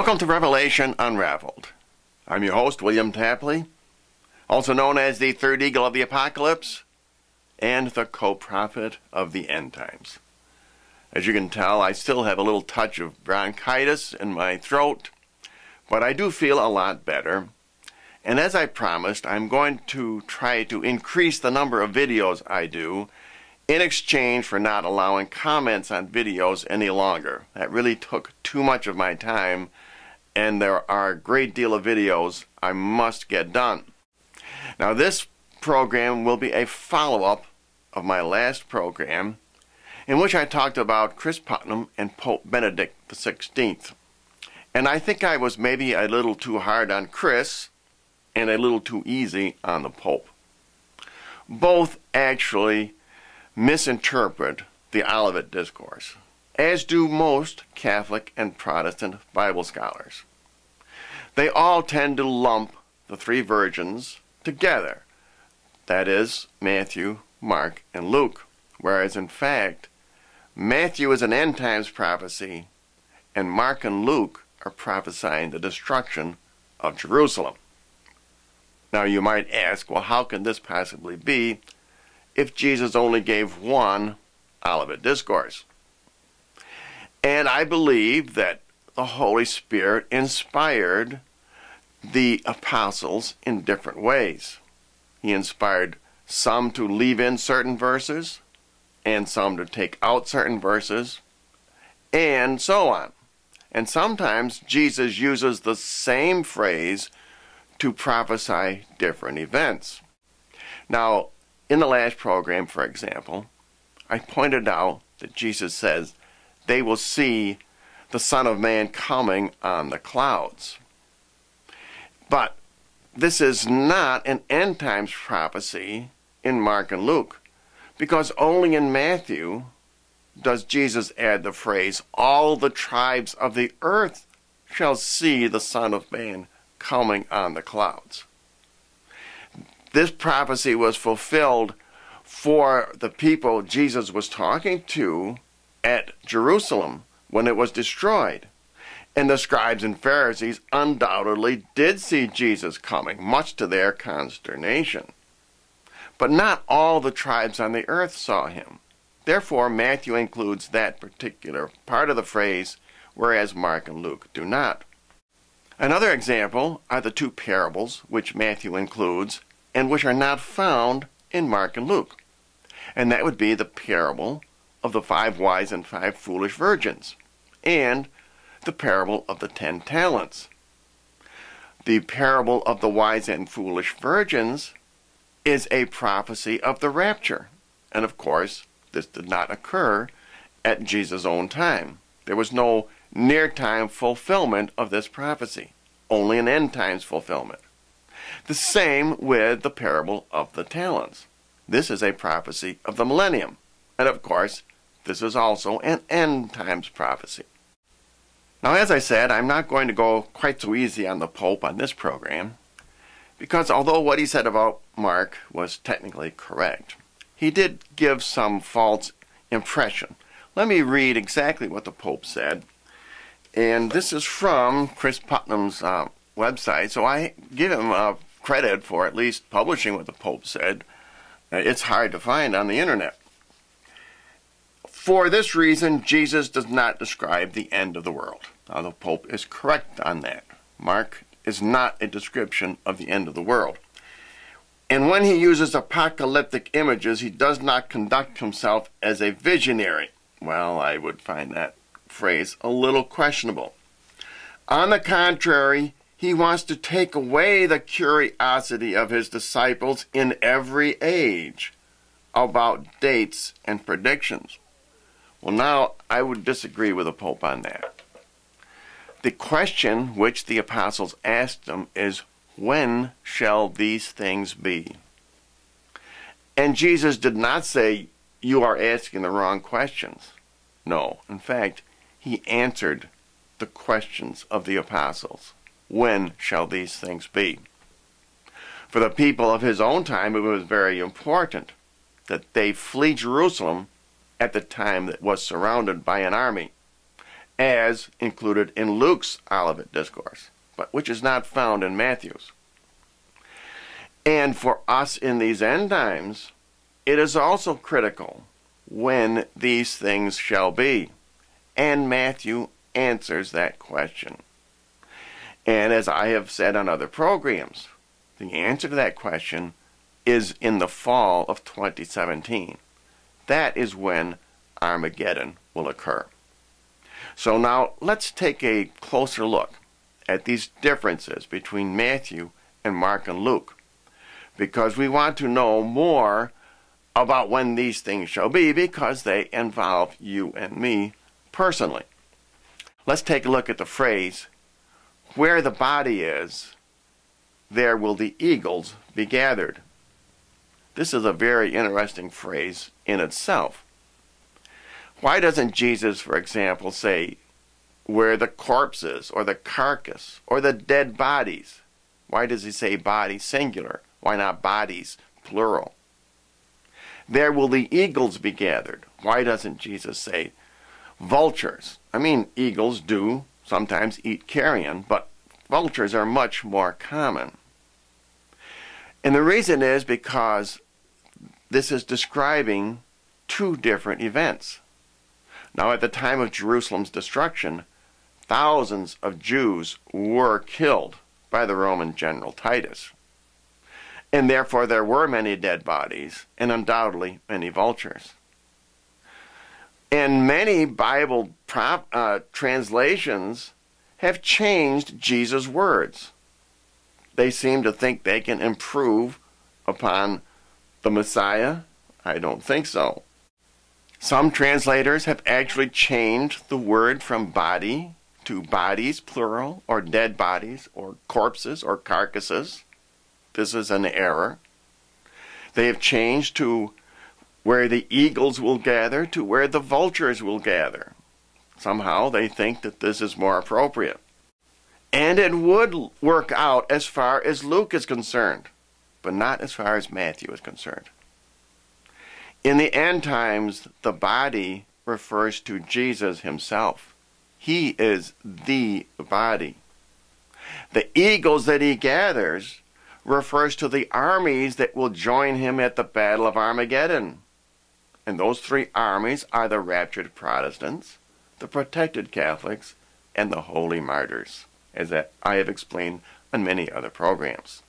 Welcome to Revelation Unraveled. I'm your host, William Tapley, also known as the Third Eagle of the Apocalypse and the co-prophet of the end times. As you can tell, I still have a little touch of bronchitis in my throat, but I do feel a lot better. And as I promised, I'm going to try to increase the number of videos I do in exchange for not allowing comments on videos any longer. That really took too much of my time, and there are a great deal of videos I must get done. Now, this program will be a follow-up of my last program, in which I talked about Chris Putnam and Pope Benedict XVI. And I think I was maybe a little too hard on Chris and a little too easy on the Pope. Both actually misinterpret the Olivet Discourse, as do most Catholic and Protestant Bible scholars. They all tend to lump the three virgins together, that is, Matthew, Mark, and Luke, whereas in fact, Matthew is an end times prophecy, and Mark and Luke are prophesying the destruction of Jerusalem. Now you might ask, well, how can this possibly be if Jesus only gave one Olivet Discourse? And I believe that the Holy Spirit inspired the apostles in different ways. He inspired some to leave in certain verses, and some to take out certain verses, and so on. And sometimes Jesus uses the same phrase to prophesy different events. Now, in the last program, for example, I pointed out that Jesus says they will see the Son of Man coming on the clouds. But this is not an end times prophecy in Mark and Luke, because only in Matthew does Jesus add the phrase, all the tribes of the earth shall see the Son of Man coming on the clouds. This prophecy was fulfilled for the people Jesus was talking to at Jerusalem when it was destroyed. And the scribes and Pharisees undoubtedly did see Jesus coming, much to their consternation. But not all the tribes on the earth saw him. Therefore, Matthew includes that particular part of the phrase, whereas Mark and Luke do not. Another example are the two parables which Matthew includes and which are not found in Mark and Luke. And that would be the parable of the 5 wise and 5 foolish virgins and the parable of the 10 talents. The parable of the wise and foolish virgins is a prophecy of the rapture. And of course, this did not occur at Jesus' own time. There was no near-time fulfillment of this prophecy, only an end-times fulfillment. The same with the parable of the talents. This is a prophecy of the millennium. And of course, this is also an end-times prophecy. Now, as I said, I'm not going to go quite so easy on the Pope on this program, because although what he said about Mark was technically correct, he did give some false impression. Let me read exactly what the Pope said. And this is from Chris Putnam's website, so I give him credit for at least publishing what the Pope said. It's hard to find on the internet. For this reason, Jesus does not describe the end of the world. Now, the Pope is correct on that. Mark is not a description of the end of the world. And when he uses apocalyptic images, he does not conduct himself as a visionary. Well, I would find that phrase a little questionable. On the contrary, he wants to take away the curiosity of his disciples in every age about dates and predictions. Well, now, I would disagree with the Pope on that. The question which the apostles asked him is, when shall these things be? And Jesus did not say, you are asking the wrong questions. No, in fact, he answered the questions of the apostles. When shall these things be? For the people of his own time, it was very important that they flee Jerusalem at the time that was surrounded by an army. as included in Luke's Olivet Discourse, but which is not found in Matthew's. And for us in these end times, it is also critical when these things shall be. And Matthew answers that question. And as I have said on other programs, the answer to that question is in the fall of 2017. That is when Armageddon will occur. So now let's take a closer look at these differences between Matthew and Mark and Luke, because we want to know more about when these things shall be, because they involve you and me personally. Let's take a look at the phrase, where the body is, there will the eagles be gathered. This is a very interesting phrase in itself. Why doesn't Jesus, for example, say, where the corpses or the carcass or the dead bodies? Why does he say body singular? Why not bodies plural? There will the eagles be gathered. Why doesn't Jesus say vultures? I mean, eagles do sometimes eat carrion, but vultures are much more common. And the reason is because this is describing two different events. Now, at the time of Jerusalem's destruction, thousands of Jews were killed by the Roman general Titus. And therefore there were many dead bodies and undoubtedly many vultures. And many Bible translations have changed Jesus' words. They seem to think they can improve upon the Messiah. I don't think so. Some translators have actually changed the word from body to bodies, plural, or dead bodies, or corpses, or carcasses. This is an error. They have changed to where the eagles will gather to where the vultures will gather. Somehow they think that this is more appropriate. And it would work out as far as Luke is concerned, but not as far as Matthew is concerned. In the end times, the body refers to Jesus himself. He is the body. The eagles that he gathers refers to the armies that will join him at the Battle of Armageddon. And those three armies are the raptured Protestants, the protected Catholics, and the holy martyrs, as I have explained on many other programs.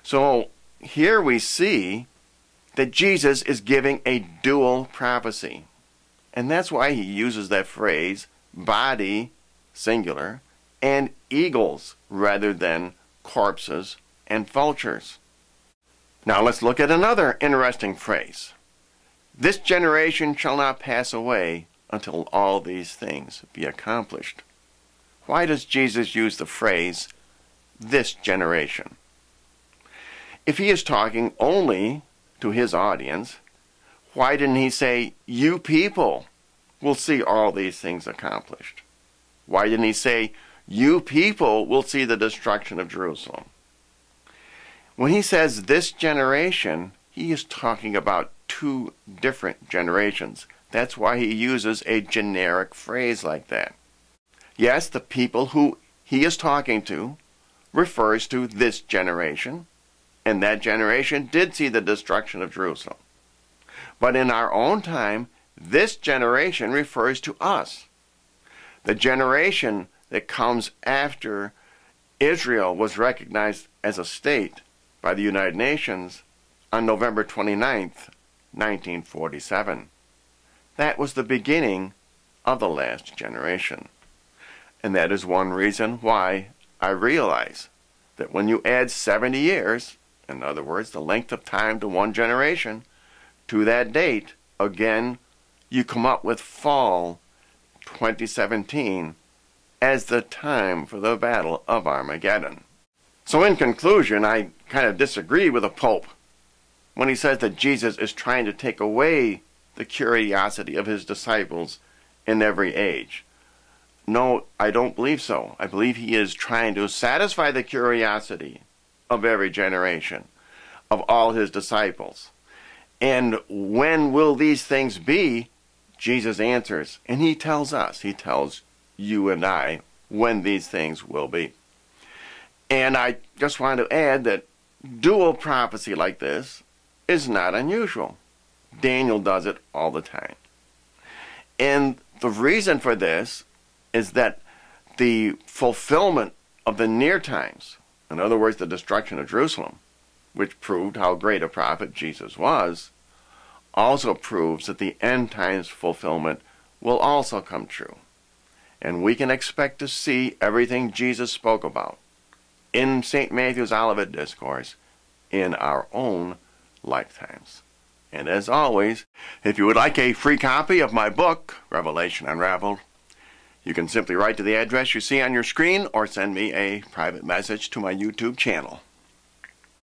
So here we see that Jesus is giving a dual prophecy. And that's why he uses that phrase, body, singular, and eagles, rather than corpses and vultures. Now let's look at another interesting phrase. This generation shall not pass away until all these things be accomplished. Why does Jesus use the phrase, this generation? If he is talking only to his audience, why didn't he say, you people will see all these things accomplished? Why didn't he say, you people will see the destruction of Jerusalem? When he says this generation, he is talking about two different generations. That's why he uses a generic phrase like that. Yes, the people who he is talking to refers to this generation, and that generation did see the destruction of Jerusalem. But in our own time, this generation refers to us. The generation that comes after Israel was recognized as a state by the United Nations on November 29th, 1947. That was the beginning of the last generation. And that is one reason why I realize that when you add 70 years, in other words, the length of time to one generation, to that date, again, you come up with fall 2017 as the time for the Battle of Armageddon. So in conclusion, I kind of disagree with the Pope when he says that Jesus is trying to take away the curiosity of his disciples in every age. No, I don't believe so. I believe he is trying to satisfy the curiosity of every generation, of all his disciples. And when will these things be? Jesus answers, and he tells us, he tells you and I, when these things will be. And I just want to add that dual prophecy like this is not unusual. Daniel does it all the time. And the reason for this is that the fulfillment of the near times, in other words, the destruction of Jerusalem, which proved how great a prophet Jesus was, also proves that the end times fulfillment will also come true. And we can expect to see everything Jesus spoke about in St. Matthew's Olivet Discourse in our own lifetimes. And as always, if you would like a free copy of my book, Revelation Unraveled, you can simply write to the address you see on your screen or send me a private message to my YouTube channel.